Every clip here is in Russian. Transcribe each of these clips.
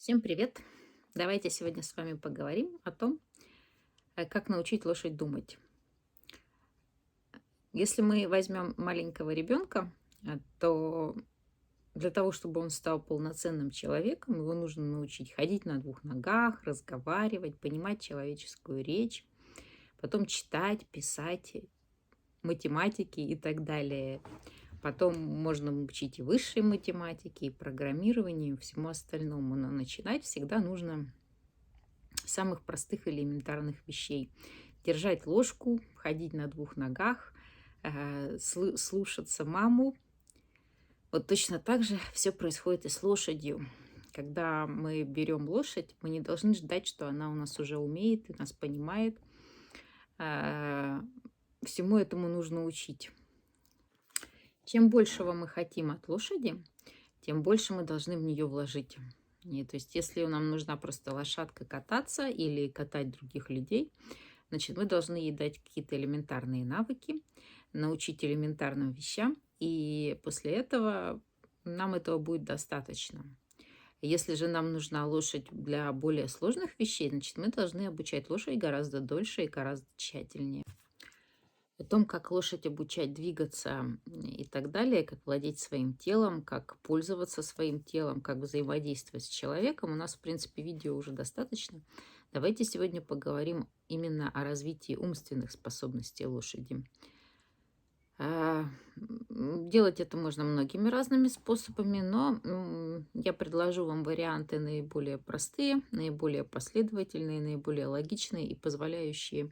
Всем привет! Давайте сегодня с вами поговорим о том, как научить лошадь думать. Если мы возьмем маленького ребенка, то для того, чтобы он стал полноценным человеком, его нужно научить ходить на двух ногах, разговаривать, понимать человеческую речь, потом читать, писать, математики и так далее. Потом можно учить и высшей математике, и программированию, и всему остальному. Но начинать всегда нужно самых простых элементарных вещей. Держать ложку, ходить на двух ногах, слушаться маму. Вот точно так же все происходит и с лошадью. Когда мы берем лошадь, мы не должны ждать, что она у нас уже умеет и нас понимает. А, Всему этому нужно учить. Чем большего мы хотим от лошади, тем больше мы должны в нее вложить. И, то есть, если нам нужна просто лошадка кататься или катать других людей, значит, мы должны ей дать какие-то элементарные навыки, научить элементарным вещам, и после этого нам этого будет достаточно. Если же нам нужна лошадь для более сложных вещей, значит, мы должны обучать лошадь гораздо дольше и гораздо тщательнее. О том, как лошадь обучать двигаться и так далее, как владеть своим телом, как пользоваться своим телом, как взаимодействовать с человеком, у нас, в принципе, видео уже достаточно. Давайте сегодня поговорим именно о развитии умственных способностей лошади. Делать это можно многими разными способами, но я предложу вам варианты наиболее простые, наиболее последовательные, наиболее логичные и позволяющие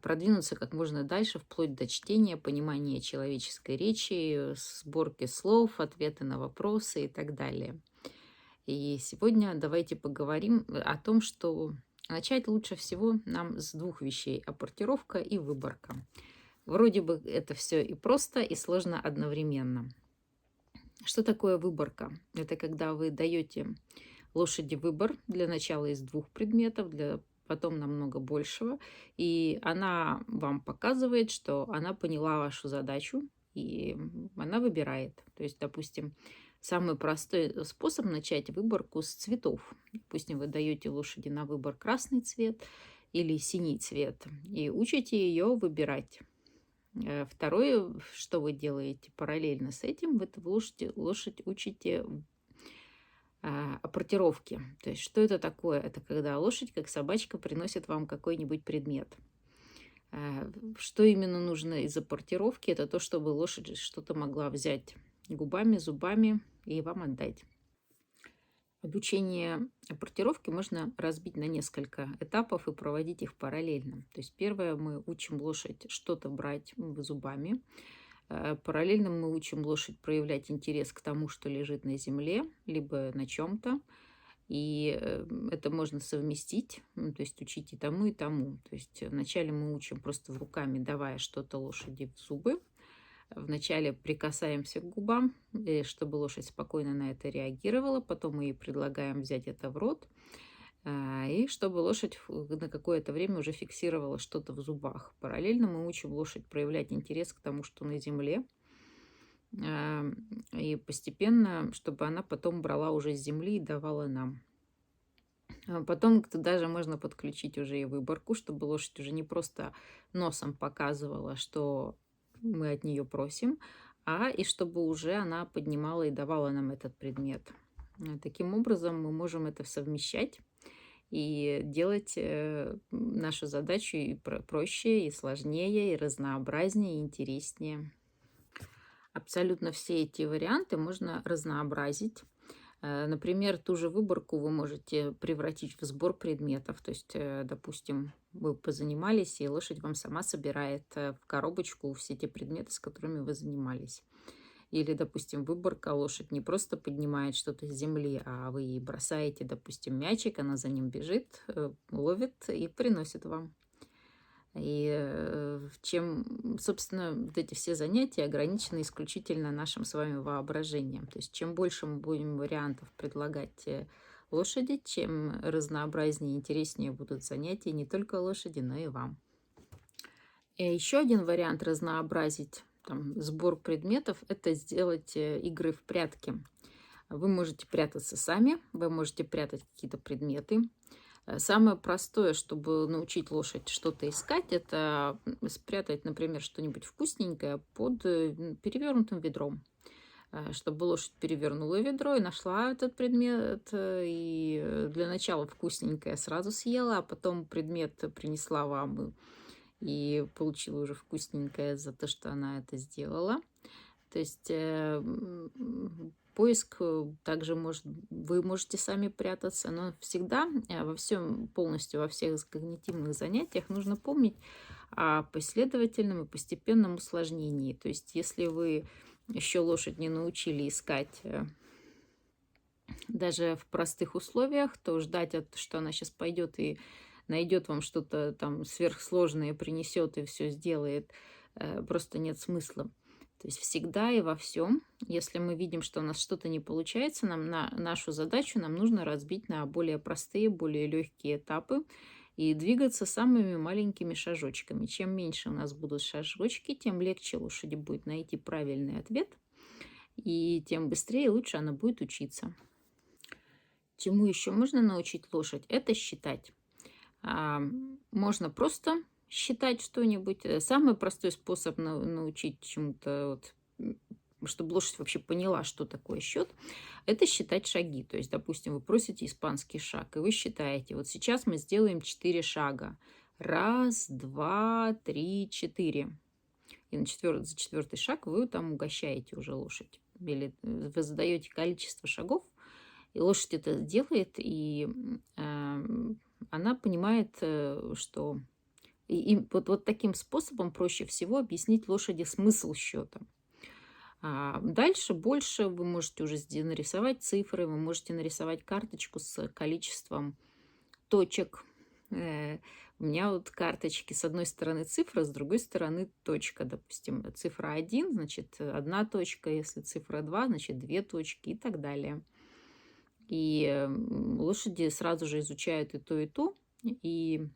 продвинуться как можно дальше, вплоть до чтения, понимания человеческой речи, сборки слов, ответы на вопросы и так далее. И сегодня давайте поговорим о том, что начать лучше всего нам с двух вещей – апортировка и выборка. Вроде бы это все и просто, и сложно одновременно. Что такое выборка? Это когда вы даете лошади выбор для начала из двух предметов, для потом намного большего, и она вам показывает, что она поняла вашу задачу, и она выбирает. То есть, допустим, самый простой способ начать выборку с цветов. Допустим, вы даете лошади на выбор красный цвет или синий цвет, и учите ее выбирать. Второе, что вы делаете параллельно с этим, вы лошадь учите апортировки. То есть что это такое? Это когда лошадь, как собачка, приносит вам какой-нибудь предмет. Что именно нужно из апортировки? Это то, чтобы лошадь что-то могла взять губами, зубами и вам отдать. Обучение апортировки можно разбить на несколько этапов и проводить их параллельно. То есть первое, мы учим лошадь что-то брать зубами. Параллельно мы учим лошадь проявлять интерес к тому, что лежит на земле, либо на чем-то. И это можно совместить, то есть учить и тому, и тому. То есть вначале мы учим просто руками, давая что-то лошади в зубы. Вначале прикасаемся к губам, чтобы лошадь спокойно на это реагировала. Потом мы ей предлагаем взять это в рот. И чтобы лошадь на какое-то время уже фиксировала что-то в зубах. Параллельно мы учим лошадь проявлять интерес к тому, что на земле. И постепенно, чтобы она потом брала уже с земли и давала нам. Потом даже можно подключить уже и выборку, чтобы лошадь уже не просто носом показывала, что мы от нее просим, и чтобы уже она поднимала и давала нам этот предмет. Таким образом, мы можем это совмещать и делать нашу задачу и проще, и сложнее, и разнообразнее, и интереснее. Абсолютно все эти варианты можно разнообразить. Например, ту же выборку вы можете превратить в сбор предметов. То есть, допустим, вы позанимались, и лошадь вам сама собирает в коробочку все те предметы, с которыми вы занимались. Или, допустим, выборка, лошадь не просто поднимает что-то с земли, а вы ей бросаете, допустим, мячик, она за ним бежит, ловит и приносит вам. И чем, собственно, вот эти все занятия ограничены исключительно нашим с вами воображением. То есть чем больше мы будем вариантов предлагать лошади, чем разнообразнее и интереснее будут занятия не только лошади, но и вам. И еще один вариант разнообразить сбор предметов – это сделать игры в прятки. Вы можете прятаться сами, вы можете прятать какие-то предметы. Самое простое, чтобы научить лошадь что-то искать, это спрятать, например, что-нибудь вкусненькое под перевернутым ведром. Чтобы лошадь перевернула ведро и нашла этот предмет, для начала вкусненькое сразу съела, а потом предмет принесла вам и получила уже вкусненькое за то, что она это сделала. То есть поиск также может, вы можете сами прятаться, но всегда во всем, полностью во всех когнитивных занятиях нужно помнить о последовательном и постепенном усложнении. То есть если вы еще лошадь не научили искать даже в простых условиях, то ждать, что она сейчас пойдет и найдет вам что-то там сверхсложное, принесет и все сделает, просто нет смысла. То есть всегда и во всем, если мы видим, что у нас что-то не получается, нам на нашу задачу нам нужно разбить на более простые, более легкие этапы и двигаться самыми маленькими шажочками. Чем меньше у нас будут шажочки, тем легче лошади будет найти правильный ответ, и тем быстрее и лучше она будет учиться. Чему еще можно научить лошадь? Это считать. Можно просто считать что-нибудь. Самый простой способ научить чему-то, чтобы лошадь вообще поняла, что такое счет, это считать шаги. То есть, допустим, вы просите испанский шаг, и вы считаете, вот сейчас мы сделаем 4 шага. Раз, два, три, 4. И за четвертый шаг вы там угощаете уже лошадь. Или вы задаете количество шагов, и лошадь это делает, и она понимает, что... И вот таким способом проще всего объяснить лошади смысл счета. Дальше больше вы можете уже нарисовать цифры, вы можете нарисовать карточку с количеством точек. У меня вот карточки, с одной стороны цифра, с другой стороны точка. Допустим, цифра 1, значит, одна точка, если цифра 2, значит, 2 точки и так далее. И лошади сразу же изучают и то, и то. И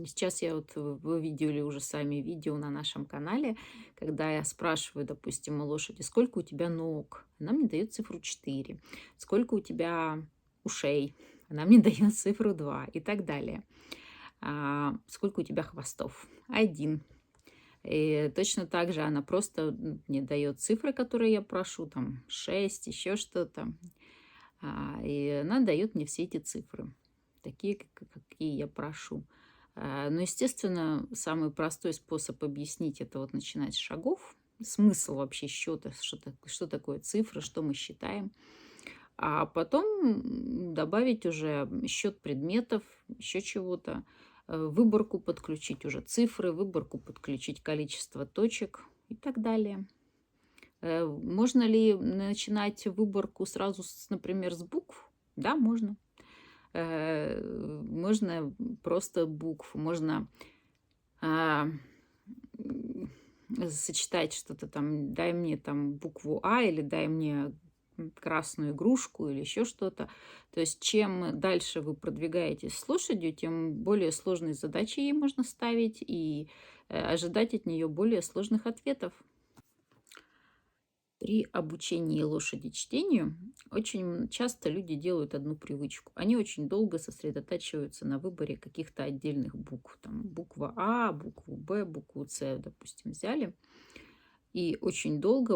сейчас вы видели уже сами видео на нашем канале, когда я спрашиваю, допустим, у лошади, сколько у тебя ног? Она мне дает цифру 4. Сколько у тебя ушей? Она мне дает цифру 2 и так далее. Сколько у тебя хвостов? 1. И точно так же она просто мне дает цифры, которые я прошу, там 6, еще что-то. И она дает мне все эти цифры, такие, какие я прошу. Но, естественно, самый простой способ объяснить это вот начинать с шагов, смысл вообще счета, что такое цифры, что мы считаем, а потом добавить уже счет предметов, еще чего-то, выборку подключить уже цифры, выборку подключить количество точек и так далее. Можно ли начинать выборку сразу, например, с букв? Да, можно. Можно просто букв, можно сочетать что-то там, дай мне там букву А или дай мне красную игрушку или еще что-то. То есть чем дальше вы продвигаетесь с лошадью, тем более сложные задачи ей можно ставить и ожидать от нее более сложных ответов. При обучении лошади чтению очень часто люди делают одну привычку. Они очень долго сосредотачиваются на выборе каких-то отдельных букв. Там буква А, букву Б, букву С, допустим, взяли. И очень долго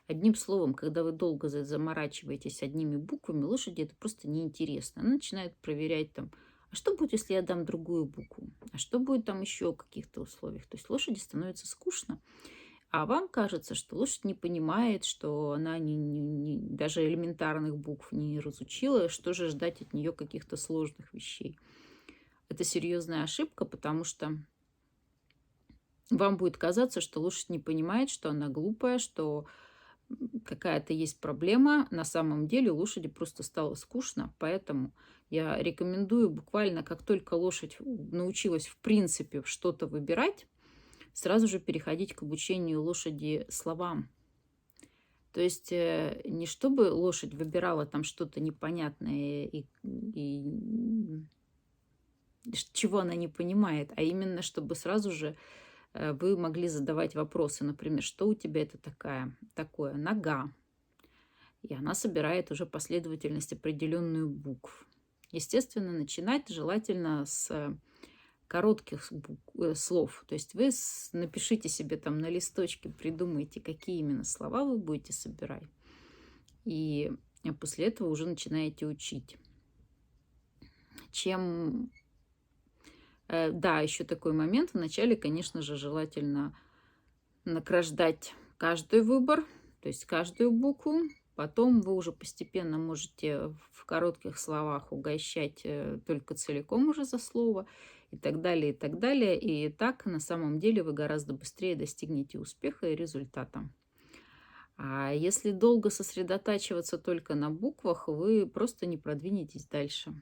одним словом, когда вы долго заморачиваетесь одними буквами, лошади это просто неинтересно. Она начинает проверять там, а что будет, если я дам другую букву? А что будет там еще в каких-то условиях? То есть лошади становится скучно. А вам кажется, что лошадь не понимает, что она даже элементарных букв не разучила, что же ждать от нее каких-то сложных вещей. Это серьезная ошибка, потому что вам будет казаться, что лошадь не понимает, что она глупая, что какая-то есть проблема. На самом деле лошади просто стало скучно, поэтому я рекомендую буквально, как только лошадь научилась в принципе что-то выбирать, сразу же переходить к обучению лошади словам. То есть не чтобы лошадь выбирала там что-то непонятное и чего она не понимает, а именно чтобы сразу же вы могли задавать вопросы, например, что у тебя это такое? Нога. И она собирает уже последовательность определенную букв. Естественно, начинать желательно с коротких слов. То есть вы напишите себе там на листочке, придумайте, какие именно слова вы будете собирать. И после этого уже начинаете учить. Да, еще такой момент. Вначале, конечно же, желательно награждать каждый выбор, то есть каждую букву. Потом вы уже постепенно можете в коротких словах угощать только целиком уже за слово и так далее, и так далее. И так на самом деле вы гораздо быстрее достигнете успеха и результата. А если долго сосредотачиваться только на буквах, вы просто не продвинетесь дальше.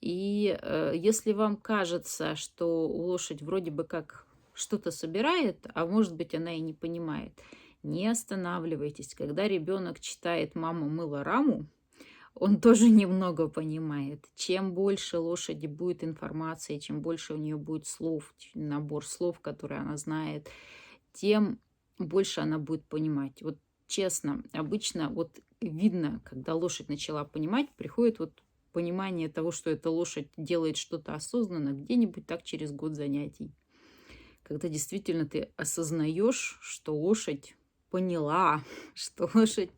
И если вам кажется, что лошадь вроде бы как что-то собирает, а может быть она и не понимает, не останавливайтесь. Когда ребенок читает «Мама мыла раму», он тоже немного понимает. Чем больше лошади будет информации, чем больше у нее будет слов, набор слов, которые она знает, тем больше она будет понимать. Вот честно, обычно вот видно, когда лошадь начала понимать, приходит вот понимание того, что эта лошадь делает что-то осознанно, где-нибудь так через год занятий. Когда действительно ты осознаешь, что лошадь поняла, что лошадь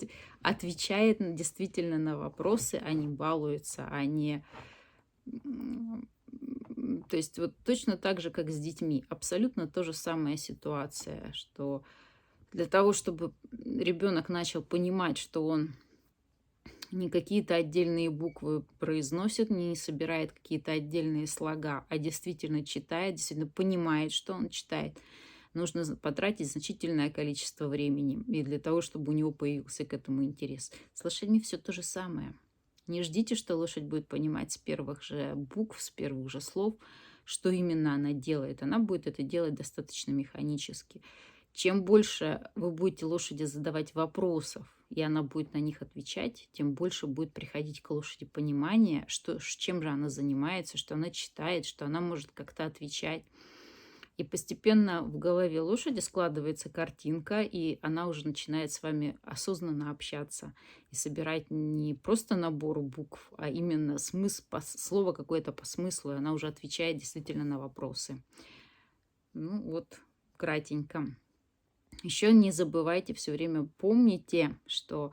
отвечает действительно на вопросы, а не балуется, а не... То есть вот точно так же, как с детьми. Абсолютно то же самая ситуация, что для того, чтобы ребенок начал понимать, что он не какие-то отдельные буквы произносит, не собирает какие-то отдельные слога, а действительно читает, действительно понимает, что он читает, нужно потратить значительное количество времени и для того, чтобы у него появился к этому интерес. С лошадьми все то же самое. Не ждите, что лошадь будет понимать с первых же букв, с первых же слов, что именно она делает. Она будет это делать достаточно механически. Чем больше вы будете лошади задавать вопросов, и она будет на них отвечать, тем больше будет приходить к лошади понимание, чем же она занимается, что она читает, что она может как-то отвечать. И постепенно в голове лошади складывается картинка, и она уже начинает с вами осознанно общаться и собирать не просто набор букв, а именно слово какое-то по смыслу, и она уже отвечает действительно на вопросы. Ну вот, кратенько. Еще не забывайте, все время помните, что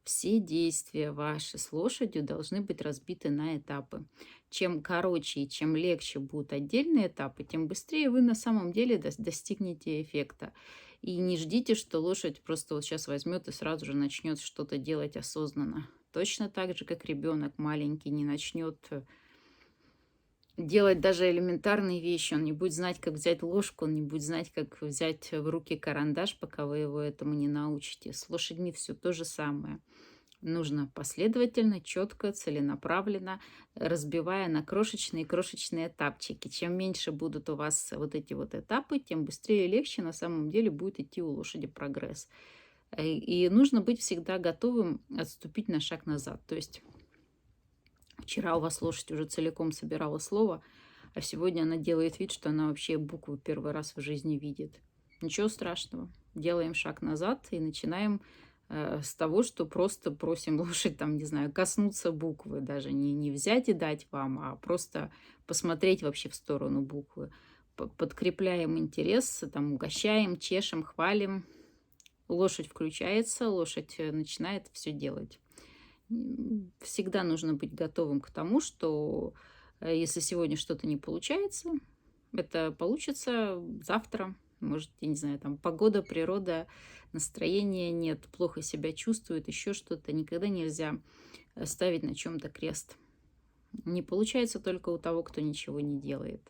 все действия ваши с лошадью должны быть разбиты на этапы. Чем короче и чем легче будут отдельные этапы, тем быстрее вы на самом деле достигнете эффекта. И не ждите, что лошадь просто вот сейчас возьмет и сразу же начнет что-то делать осознанно. Точно так же, как ребенок маленький не начнет делать даже элементарные вещи. Он не будет знать, как взять ложку, он не будет знать, как взять в руки карандаш, пока вы его этому не научите. С лошадьми все то же самое. Нужно последовательно, четко, целенаправленно, разбивая на крошечные-крошечные этапчики. Чем меньше будут у вас вот эти вот этапы, тем быстрее и легче на самом деле будет идти у лошади прогресс. И нужно быть всегда готовым отступить на шаг назад. То есть вчера у вас лошадь уже целиком собирала слово, а сегодня она делает вид, что она вообще буквы первый раз в жизни видит. Ничего страшного. Делаем шаг назад и начинаем с того, что просто просим лошадь, там, не знаю, коснуться буквы, даже не взять и дать вам, а просто посмотреть вообще в сторону буквы. Подкрепляем интерес, там, угощаем, чешем, хвалим. Лошадь включается, лошадь начинает все делать. Всегда нужно быть готовым к тому, что если сегодня что-то не получается, это получится завтра. Может, я не знаю, там погода, природа, настроения нет, плохо себя чувствует, еще что-то. Никогда нельзя ставить на чем-то крест. Не получается только у того, кто ничего не делает.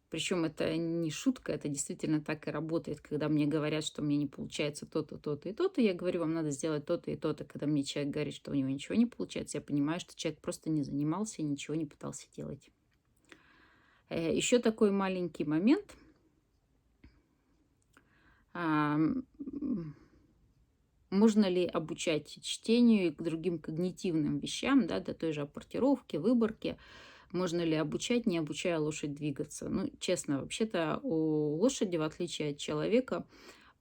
Причем это не шутка, это действительно так и работает. Когда мне говорят, что мне не получается то-то, то-то и то-то, я говорю, вам надо сделать то-то и то-то. Когда мне человек говорит, что у него ничего не получается, я понимаю, что человек просто не занимался и ничего не пытался делать. Еще такой маленький момент. Можно ли обучать чтению и к другим когнитивным вещам, да, до той же апортировки, выборки? Можно ли обучать, не обучая лошадь двигаться? Ну, честно, вообще-то у лошади, в отличие от человека,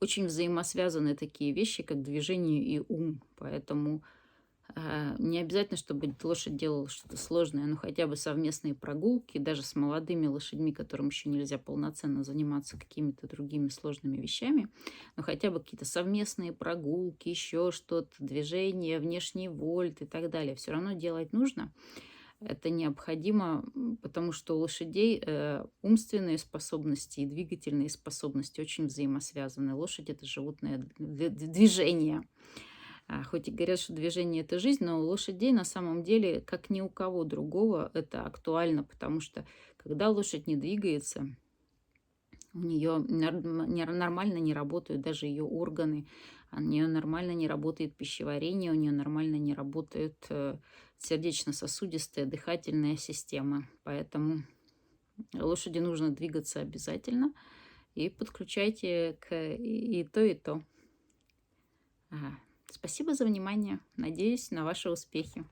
очень взаимосвязаны такие вещи, как движение и ум. Поэтому не обязательно, чтобы лошадь делала что-то сложное, но хотя бы совместные прогулки, даже с молодыми лошадьми, которым еще нельзя полноценно заниматься какими-то другими сложными вещами, но хотя бы какие-то совместные прогулки, еще что-то, движение, внешний вольт и так далее. Все равно делать нужно. Это необходимо, потому что у лошадей умственные способности и двигательные способности очень взаимосвязаны. Лошадь — это животное движения. Хоть и говорят, что движение — это жизнь, но у лошадей на самом деле, как ни у кого другого, это актуально, потому что когда лошадь не двигается, у нее нормально не работают даже ее органы, у нее нормально не работает пищеварение, у нее нормально не работает сердечно-сосудистая, дыхательная система. Поэтому лошади нужно двигаться обязательно и подключайте и то, и то. Ага. Спасибо за внимание. Надеюсь на ваши успехи.